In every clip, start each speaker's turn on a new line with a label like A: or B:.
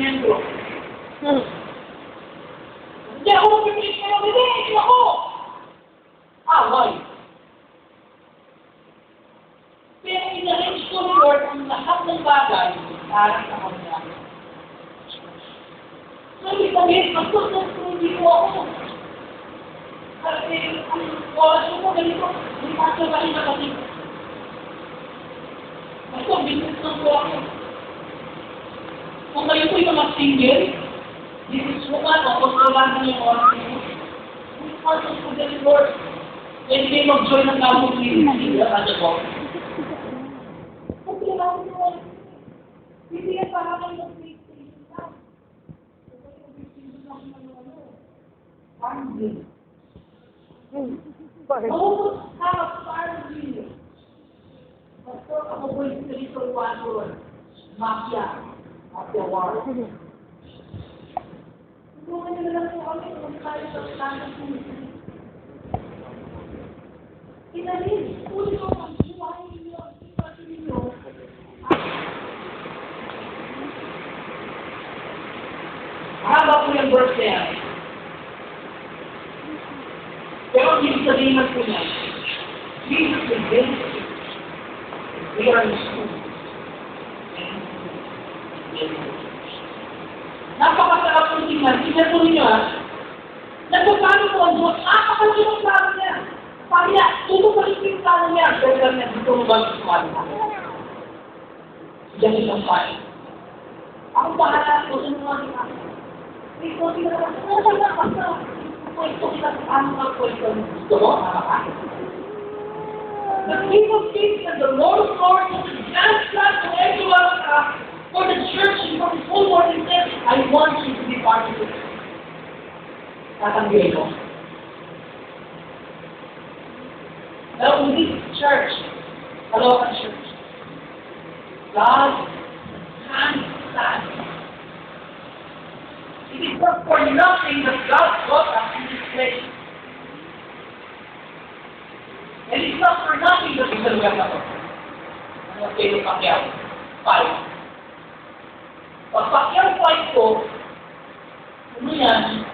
A: miyembro. Hindi ako mag-preach kayo, hindi ako! Away. Pero in-arrange ko ni Lord ang lahat ng bagay para sa kanya. So, hindi sabihin, hindi ko ako. Kasi, ang oras ko ganito, hindi pa sa balik na kasi. Ito, business lang po ako. Kung kayo po yung mga single, this is woman, o kung kawalan niyo yung oras niyo, we want to put the Lord. Pwede kayo mag-join ng gamot ni single at the box. Kasi namin yun, hindi yan para kayo mag-preach lang. Angel. Oh, how far you? Pastor, ako po yung spiritual warrior. Mafia. Mafia war. Tulungan nyo na lang po kami kung tayo sa standard po. Inalim, uli ko ang buhay ninyo, ang sipat ninyo. Haba po yung verse na yan. Pero hindi sabihin po niya, Jesus is dead. We are in school. Napakasarap po tingnan. Tingnan po ninyo ha. Nagpapano po ang Diyos. Napakasarap yung plano niya. Sabi niya, tutupalit yung plano niya. Pero niya, dito mo ba gusto ka? Diyan yung plano. Ako bahala po sa mga kita. Ito, tingnan ko. The King of Kings and the Lord of Lords ask God to everyone for the church and for the whole world and said, I want you to be part of it. Tatanggihin mo. Now, in this church, Caloocan Church, God can't stand. It is not for nothing that God brought us in this place. And it's not for nothing that we can welcome us. Ano kayo Pacquiao? 5. Pag Pacquiao 5 po, ano yan?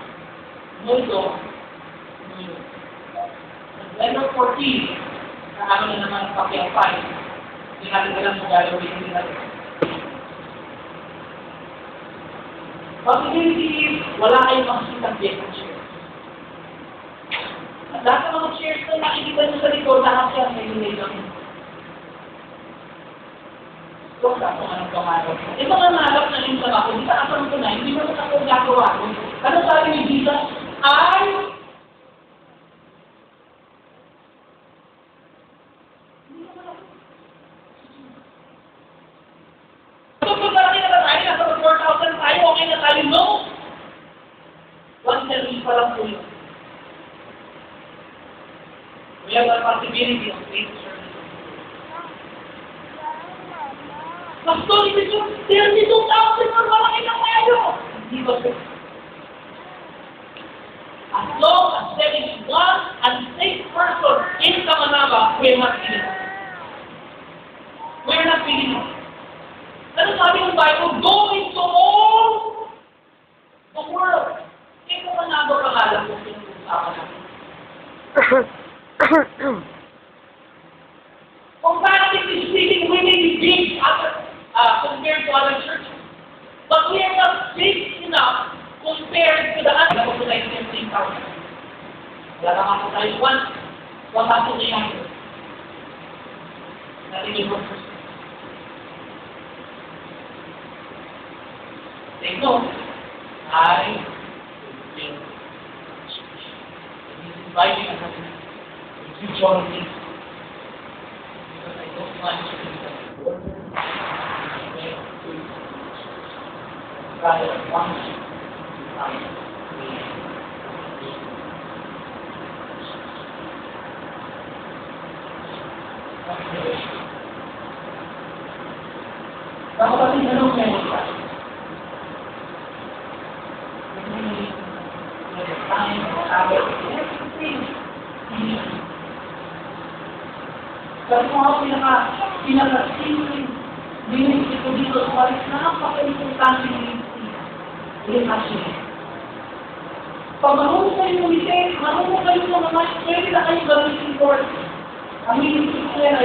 A: Ano ito? Ano yun? November 14, nakano na naman ang Pacquiao 5. Hindi natin alam kung gagawin nila. Possibility is, wala kayong makikitang decoration. At lahat ng mga chairs na nakikita nyo sa likod, lahat yan may nilay lang. Huwag ka kung anong kamarap. Ito nga nalap na rin sa ako, di ka asang ito na, hindi mo sa ako gagawa ko. Ano sabi ni Jesus? We have a possibility of faith service. Pastor, ito 32,000 or malaki na tayo. Hindi ba sir? As long as there is one unsafe person in Kamanaba, we are not feeling it. We are not feeling it. Ano sabi ng Bible? Go into all the world. Ito ka na ba pangalan kung pinag-usapan natin? Comparatively speaking, we may be big compared to other churches. But we are not big enough compared to the other. Ako po tayo 15,000. Wala naman po tayo 1,800. Narinig mo po. Take note, I will inviting us to join me. Because I don't want to be the order rather than want to Kapatid, anong meron ka? Kasi mga pinaka-simple dinig ito dito sa paris, napaka-importante ng Yun actually. Pag marunong kayo umiti, marunong kayo mga mas, pwede na kayo gamitin Lord. Ang hindi ko yan,